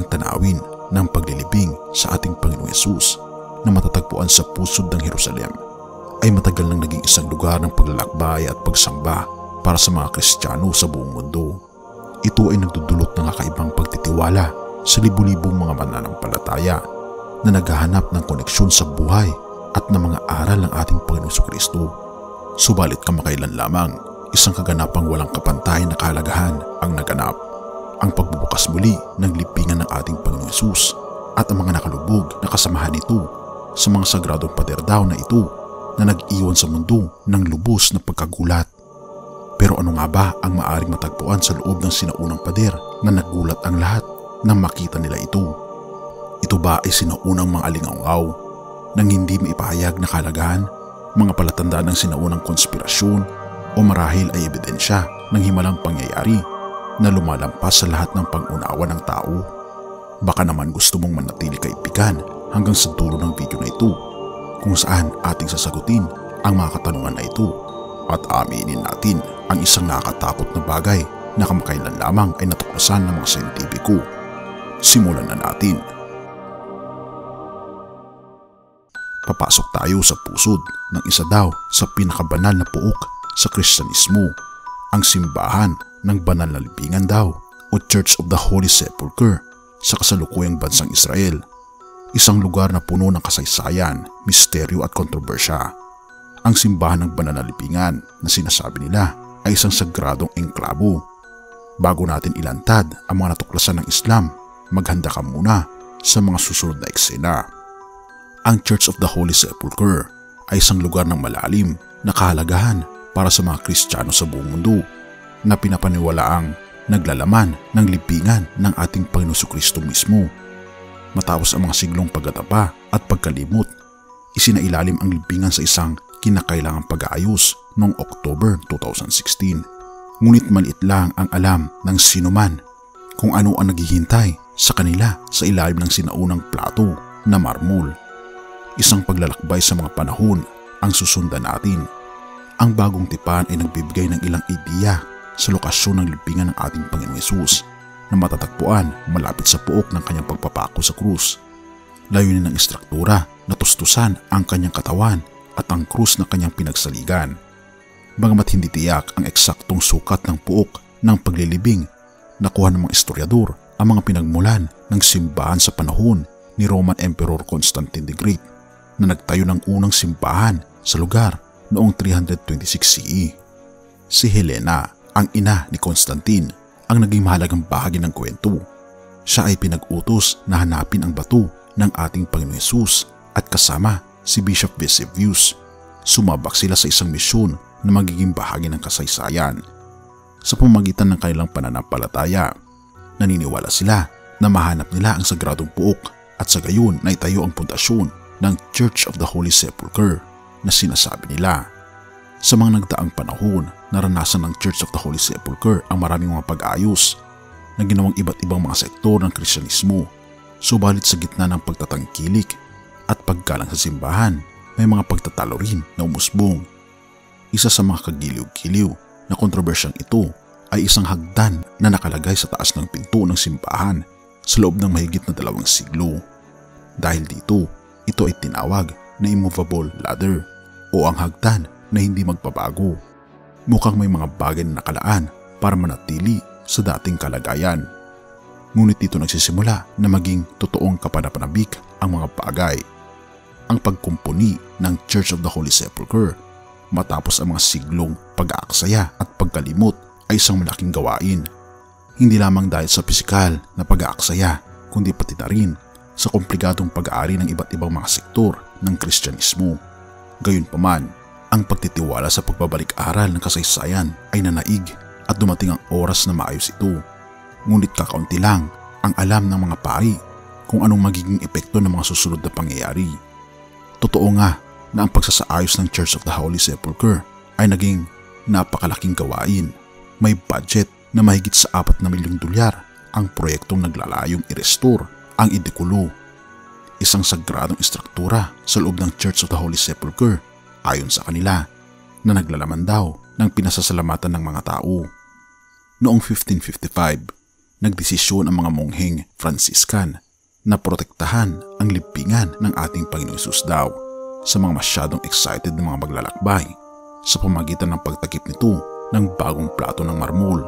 ang tanawin ng paglilibing sa ating Panginoong Hesus na matatagpuan sa pusod ng Jerusalem ay matagal nang naging isang lugar ng paglalakbay at pagsamba para sa mga Kristiyano sa buong mundo. Ito ay nagdudulot ng kakaibang pagtitiwala sa libu-libong mga mananampalataya na naghahanap ng koneksyon sa buhay at ng mga aral ng ating Panginoong Kristo. Subalit kamakailan lamang, isang kaganapang walang kapantay na kahalagahan ang naganap. Ang pagbubukas muli ng libingan ng ating Panginoong Hesus at ang mga nakalubog na kasamahan nito sa mga sagradong pader daw na ito na nag-iwan sa mundo ng lubos na pagkagulat. Pero ano nga ba ang maaring matagpuan sa loob ng sinaunang pader na nagulat ang lahat nang makita nila ito? Ito ba ay sinaunang mga alingaw nang hindi maipahayag na kahalagahan, mga palatandaan ng sinaunang konspirasyon o marahil ay ebidensya ng himalang pangyayari na lumalampas sa lahat ng pang-unawa ng tao? Baka naman gusto mong manatili kaibigan hanggang sa dulo ng video na ito kung saan ating sasagutin ang mga katanungan na ito at aminin natin ang isang nakakatakot na bagay na kamakailan lamang ay natuklasan ng mga siyentipiko. Simulan na natin. Papasok tayo sa pusod ng isa daw sa pinakabanal na puok sa Kristyanismo, ang simbahan ng banal na libingan daw o Church of the Holy Sepulchre sa kasalukuyang bansang Israel. Isang lugar na puno ng kasaysayan, misteryo at kontrobersya. Ang simbahan ng banal na libingan na sinasabi nila ay isang sagradong engklabo. Bago natin ilantad ang mga natuklasan ng Islam, maghanda ka muna sa mga susunod na eksena. Ang Church of the Holy Sepulchre ay isang lugar ng malalim na kahalagahan para sa mga Kristiyano sa buong mundo na pinapaniwalaang naglalaman ng libingan ng ating Panginoong Kristo mismo. Matapos ang mga siglong pagtatapa at pagkalimot, isinailalim ang libingan sa isang kinakailangang pag-aayos noong October 2016. Ngunit maliit lang ang alam ng sinuman kung ano ang naghihintay sa kanila sa ilalim ng sinaunang plato na marmol. Isang paglalakbay sa mga panahon ang susundan natin. Ang bagong tipan ay nagbibigay ng ilang ideya sa lokasyon ng libingan ng ating Panginoong Hesus na matatagpuan malapit sa puok ng kanyang pagpapako sa krus. Layunin ng istruktura na tustusan ang kanyang katawan at ang krus na kanyang pinagsaligan. Bagamat hindi tiyak ang eksaktong sukat ng puok ng paglilibing, nakuha ng mga historiador ang mga pinagmulan ng simbahan sa panahon ni Roman Emperor Constantine the Great na nagtayo ng unang simbahan sa lugar noong 326 CE. Si Helena, ang ina ni Constantine, ang naging mahalagang bahagi ng kwento. Siya ay pinag-utos na hanapin ang bato ng ating Panginoong Hesus at kasama si Bishop Vesuvius. Sumabak sila sa isang misyon na magiging bahagi ng kasaysayan. Sa pamamagitan ng kanilang pananampalataya, naniniwala sila na mahanap nila ang sagradong puok at sa gayon na itayo ang pundasyon ng Church of the Holy Sepulchre na sinasabi nila. Sa mga nagdaang panahon, naranasan ng Church of the Holy Sepulchre ang maraming mga pag-aayos na ginawang iba't ibang mga sektor ng Kristyanismo. Subalit sa gitna ng pagtatangkilik at paggalang sa simbahan, may mga pagtatalo rin na umusbong. Isa sa mga kagiliw-giliw na kontrobersyang ito ay isang hagdan na nakalagay sa taas ng pinto ng simbahan sa loob ng mahigit na 2 siglo. Dahil dito, ito ay tinawag na immovable ladder o ang hagdan na hindi magbabago. Mukhang may mga bagay na nakalaan para manatili sa dating kalagayan. Ngunit dito nagsisimula na maging totoong kapanapanabik ang mga bagay. Ang pagkumpuni ng Church of the Holy Sepulchre matapos ang mga siglong pag-aaksaya at pagkalimot ay isang malaking gawain. Hindi lamang dahil sa pisikal na pag-aaksaya, kundi pati na rin sa komplikadong pag-aari ng iba't ibang mga sektor ng Kristyanismo. Gayunpaman, ang pagtitiwala sa pagbabalik-aral ng kasaysayan ay nanaig at dumating ang oras na maayos ito. Ngunit kakaunti lang ang alam ng mga pari kung anong magiging epekto ng mga susunod na pangyayari. Totoo nga na ang pagsasaayos ng Church of the Holy Sepulchre ay naging napakalaking gawain. May budget na mahigit sa 4 na milyong dolyar ang proyektong naglalayong i-restore ang edikulo, isang sagradong istruktura sa loob ng Church of the Holy Sepulchre ayon sa kanila na naglalaman daw ng pinasasalamatan ng mga tao. Noong 1555, nagdesisyon ang mga mongheng Franciscan na protektahan ang libingan ng ating Panginoong Hesus daw sa mga masyadong excited na mga maglalakbay sa pamagitan ng pagtakip nito ng bagong plato ng marmol.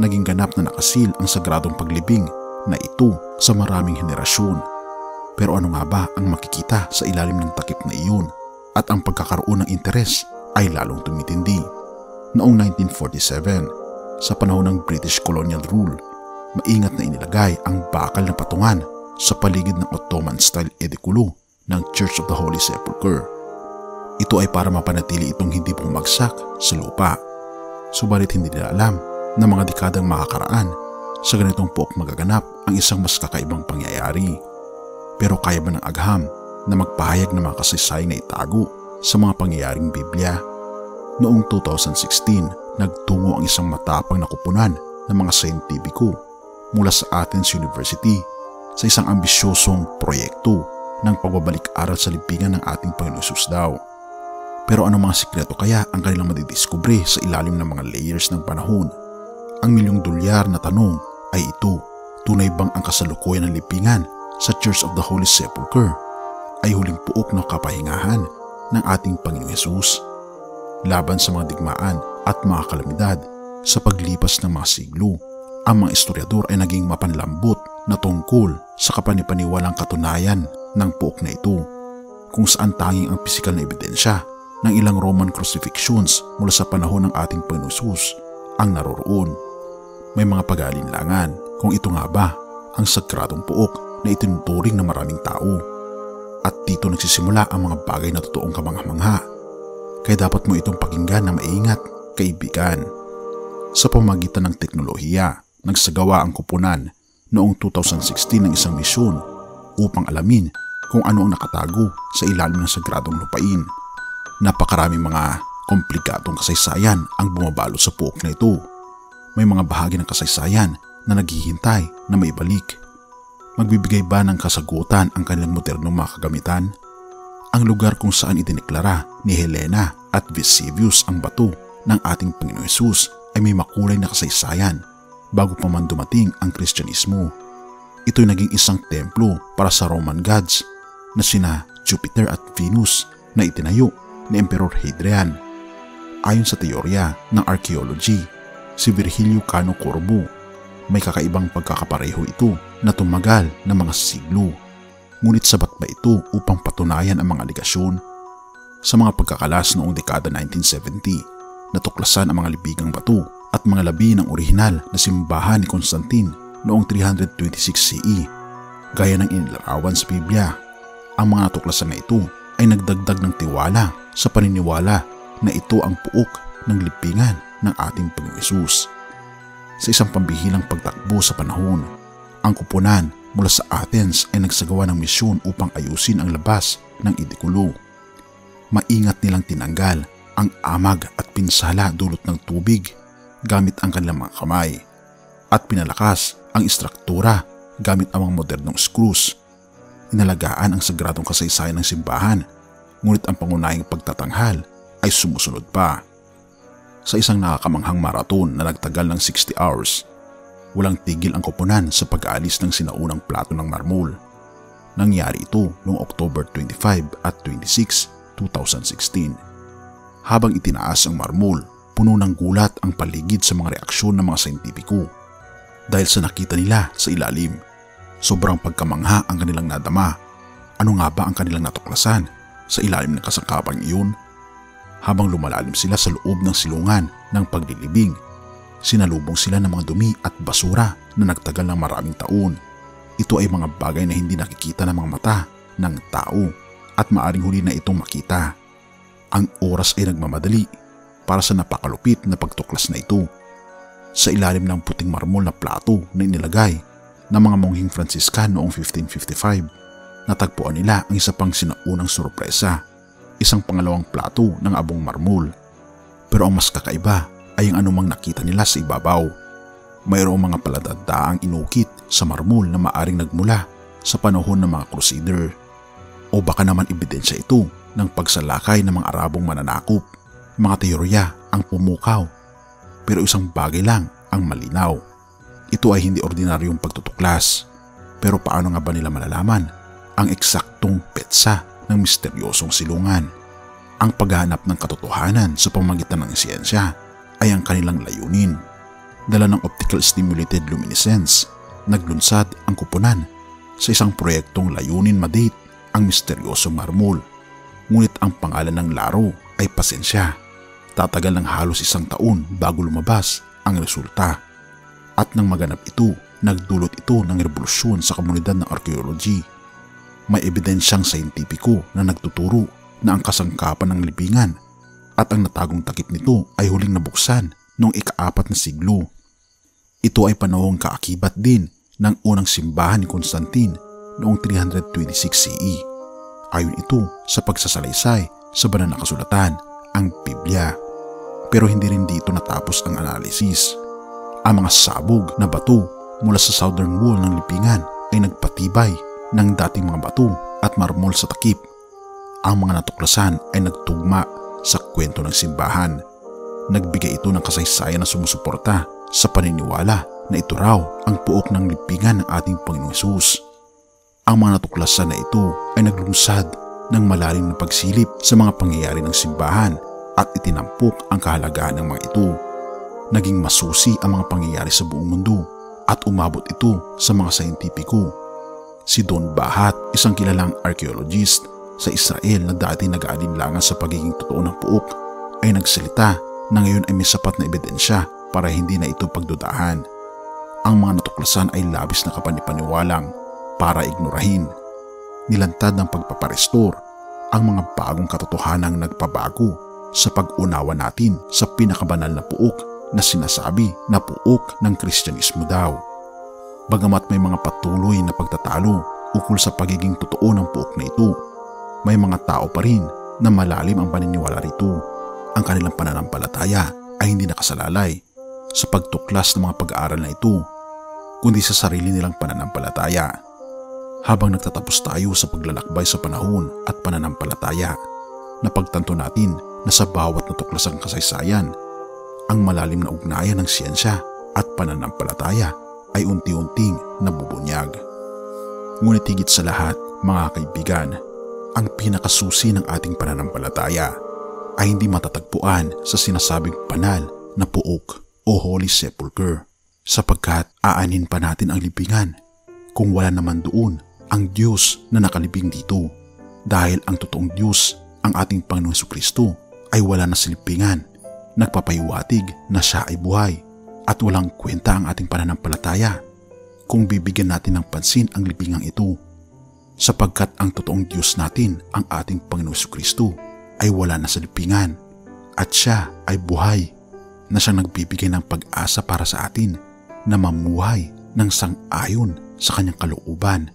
Naging ganap na nakasil ang sagradong paglibing na ito sa maraming henerasyon. Pero ano nga ba ang makikita sa ilalim ng takip na iyon at ang pagkakaroon ng interes ay lalong tumitindi. Noong 1947, sa panahon ng British colonial rule, maingat na inilagay ang bakal na patungan sa paligid ng Ottoman-style edikulo ng Church of the Holy Sepulchre. Ito ay para mapanatili itong hindi bumagsak sa lupa. Subalit hindi nila alam na mga dekadang makakaraan sa ganitong pook magaganap ang isang mas kakaibang pangyayari. Pero kaya ba ng agham na magpahayag ng mga kasaysayan na itago sa mga pangyayaring Biblia? Noong 2016, nagtungo ang isang matapang na kupunan ng mga siyentipiko mula sa Athens University sa isang ambisyosong proyekto ng pagbabalik-aral sa libingan ng ating Panginoong Hesus daw. Pero anong mga sikreto kaya ang kanilang madidiskubre sa ilalim ng mga layers ng panahon? Ang $1,000,000 na tanong ay ito, tunay bang ang kasalukuyan ng libingan sa Church of the Holy Sepulchre ay huling puok ng kapahingahan ng ating Panginoong Hesus laban sa mga digmaan at mga kalamidad sa paglipas ng mga siglo? Ang mga historiador ay naging mapanlambot na tungkol sa kapanipaniwalang katunayan ng puok na ito, kung saan tanging ang pisikal na ebidensya ng ilang Roman crucifixions mula sa panahon ng ating Panginoong Hesus ang naroroon. May mga pag-aalinlangan kung ito nga ba ang sagradong puok na itinuturing ng maraming tao. At dito nagsisimula ang mga bagay na totoong kamangha-mangha. Kaya dapat mo itong pakinggan na maingat, kaibigan. Sa pamagitan ng teknolohiya, nagsagawa ang kupunan noong 2016 ng isang misyon upang alamin kung ano ang nakatago sa ilalim ng sagradong lupain. Napakaraming mga komplikadong kasaysayan ang bumabalo sa puok na ito. May mga bahagi ng kasaysayan na naghihintay na maibalik. Magbibigay ba ng kasagutan ang kanilang modernong mga kagamitan? Ang lugar kung saan idineklara ni Helena at Vesuvius ang bato ng ating Panginoong Hesus ay may makulay na kasaysayan bago pa man dumating ang Kristyanismo. Ito'y naging isang templo para sa Roman gods na sina Jupiter at Venus na itinayo ni Emperor Hadrian. Ayon sa teorya ng archaeology, si Virgilio Cano Corbo, may kakaibang pagkakapareho ito na tumagal ng mga siglo. Ngunit sapat ba ito upang patunayan ang mga aligasyon? Sa mga pagkakalas noong dekada 1970, natuklasan ang mga libigang bato at mga labi ng orihinal na simbahan ni Constantine noong 326 CE. Gaya ng inilarawan sa Biblia, ang mga natuklasan na ito ay nagdagdag ng tiwala sa paniniwala na ito ang puok ng libingan ng ating Panginoong Hesus. Sa isang pambihilang pagtakbo sa panahon, ang kupunan mula sa Athens ay nagsagawa ng misyon upang ayusin ang labas ng edikulo. Maingat nilang tinanggal ang amag at pinsala dulot ng tubig gamit ang kanilang mga kamay at pinalakas ang istruktura gamit ang mga modernong screws. Inalagaan ang sagradong kasaysayan ng simbahan, ngunit ang pangunahing pagtatanghal ay sumusunod pa. Sa isang nakakamanghang marathon na nagtagal ng 60 hours, walang tigil ang kupunan sa pag-aalis ng sinaunang plato ng marmol. Nangyari ito noong October 25 at 26, 2016. Habang itinaas ang marmol, puno ng gulat ang paligid sa mga reaksyon ng mga siyentipiko. Dahil sa nakita nila sa ilalim, sobrang pagkamangha ang kanilang nadama. Ano nga ba ang kanilang natuklasan sa ilalim ng kasangkapang iyon? Habang lumalalim sila sa loob ng silungan ng paglilibing, sinalubong sila ng mga dumi at basura na nagtagal ng maraming taon. Ito ay mga bagay na hindi nakikita ng mga mata ng tao at maaring huli na itong makita. Ang oras ay nagmamadali para sa napakalupit na pagtuklas na ito. Sa ilalim ng puting marmol na plato na inilagay ng mga mongheng Franciscan noong 1555, natagpuan nila ang isa pang sinaunang sorpresa, isang pangalawang plato ng abong marmol. Pero ang mas kakaiba ay ang anumang nakita nila sa ibabaw. Mayroong mga palatadaang inukit sa marmol na maaring nagmula sa panahon ng mga Crusader. O baka naman ebidensya ito ng pagsalakay ng mga Arabong mananakop. Mga teorya ang pumukaw. Pero isang bagay lang ang malinaw. Ito ay hindi ordinaryong pagtutuklas. Pero paano nga ba nila malalaman ang eksaktong petsa ng misteryosong silungan? Ang paghahanap ng katotohanan sa pamamagitan ng siyensya ay ang kanilang layunin. Dala ng optical stimulated luminescence, naglunsad ang kuponan sa isang proyektong layunin madate ang misteryosong marmol. Ngunit ang pangalan ng laro ay pasensya. Tatagal ng halos 1 taon bago lumabas ang resulta. At nang maganap ito, nagdulot ito ng revolusyon sa komunidad ng archaeology. May ebidensyang sayentipiko na nagtuturo na ang kasangkapan ng libingan at ang natagong takip nito ay huling nabuksan noong ika-4 na siglo. Ito ay panahong kaakibat din ng unang simbahan ni Constantine noong 326 CE. Ayon ito sa pagsasalaysay sa banal na kasulatan, ang Biblia. Pero hindi rin dito natapos ang analysis. Ang mga sabog na bato mula sa southern wall ng libingan ay nagpatibay ng dating mga bato at marmol sa takip. Ang mga natuklasan ay nagtugma sa kwento ng simbahan. Nagbigay ito ng kasaysayan na sumusuporta sa paniniwala na ito raw ang puok ng libingan ng ating Panginoong Hesus. Ang mga natuklasan na ito ay naglunsad ng malalim na pagsilip sa mga pangyayari ng simbahan at itinampok ang kahalagahan ng mga ito. Naging masusi ang mga pangyayari sa buong mundo at umabot ito sa mga sayentipiko. Si Don Bahat, isang kilalang archaeologist sa Israel na dati nag-aalinlangan sa pagiging totoo ng puok, ay nagsalita na ngayon ay may sapat na ebidensya para hindi na ito pagdudahan. Ang mga natuklasan ay labis na kapanipaniwalang para ignorahin. Nilantad ng pagpaparestore ang mga bagong katotohanang nagpabago sa pag-unawa natin sa pinakabanal na puok na sinasabi na puok ng Kristyanismo daw. Bagamat may mga patuloy na pagtatalo ukol sa pagiging totoo ng puok na ito, may mga tao pa rin na malalim ang paniniwala rito. Ang kanilang pananampalataya ay hindi nakasalalay sa pagtuklas ng mga pag-aaral na ito, kundi sa sarili nilang pananampalataya. Habang nagtatapos tayo sa paglalakbay sa panahon at pananampalataya, napagtanto natin na sa bawat natuklasang kasaysayan, ang malalim na ugnayan ng siyensya at pananampalataya ay unti-unting nabubunyag. Ngunit higit sa lahat, mga kaibigan, ang pinakasusi ng ating pananampalataya ay hindi matatagpuan sa sinasabing banal na puok o Holy Sepulchre, sapagkat aanin pa natin ang libingan kung wala naman doon ang Diyos na nakalibing dito, dahil ang totoong Diyos, ang ating Panginoong Jesucristo, ay wala na sa libingan. Nagpapahiwatig na siya ay buhay at walang kwenta ang ating pananampalataya kung bibigyan natin ng pansin ang libingang ito, sapagkat ang totoong Diyos natin, ang ating Panginoong Jesucristo, ay wala na sa libingan at siya ay buhay na siyang nagbibigay ng pag-asa para sa atin na mamuhay ng sang-ayon sa kanyang kalooban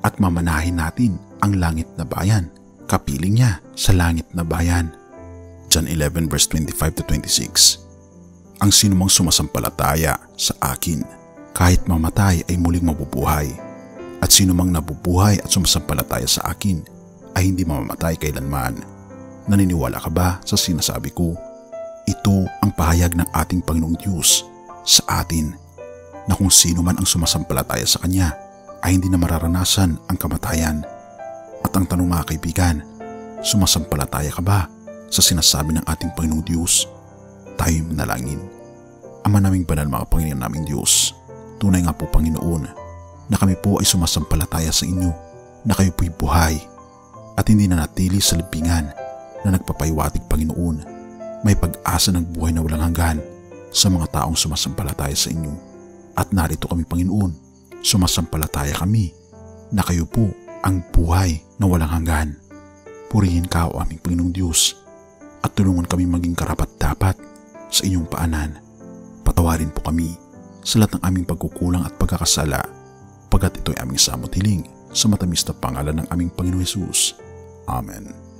at mamanahin natin ang langit na bayan, kapiling niya sa langit na bayan. John 11 verse 25-26. Ang sinumang sumasampalataya sa akin, kahit mamatay ay muling mabubuhay. At sinumang nabubuhay at sumasampalataya sa akin ay hindi mamamatay kailanman. Naniniwala ka ba sa sinasabi ko? Ito ang pahayag ng ating Panginoong Diyos sa atin, na kung sino man ang sumasampalataya sa Kanya ay hindi na mararanasan ang kamatayan. At ang tanong, mga kaibigan, sumasampalataya ka ba sa sinasabi ng ating Panginoong Diyos? Tayo'y manalangin. Ama naming banal, mga Panginoon naming Diyos, tunay nga po, Panginoon, na kami po ay sumasampalataya sa inyo, na kayo po'y buhay at hindi na natili sa libingan, na nagpapahiwatig, Panginoon. May pag-asa ng buhay na walang hanggan sa mga taong sumasampalataya sa inyo. At narito kami, Panginoon, sumasampalataya kami na kayo po ang buhay na walang hanggan. Purihin ka, o aming Panginoong Diyos, at tulungan kami maging karapat-dapat sa inyong paanan. Patawarin po kami sa lahat ng aming pagkukulang at pagkakasala, pagkat ito'y aming samot hiling sa matamis na pangalan ng aming Panginoong Hesus. Amen.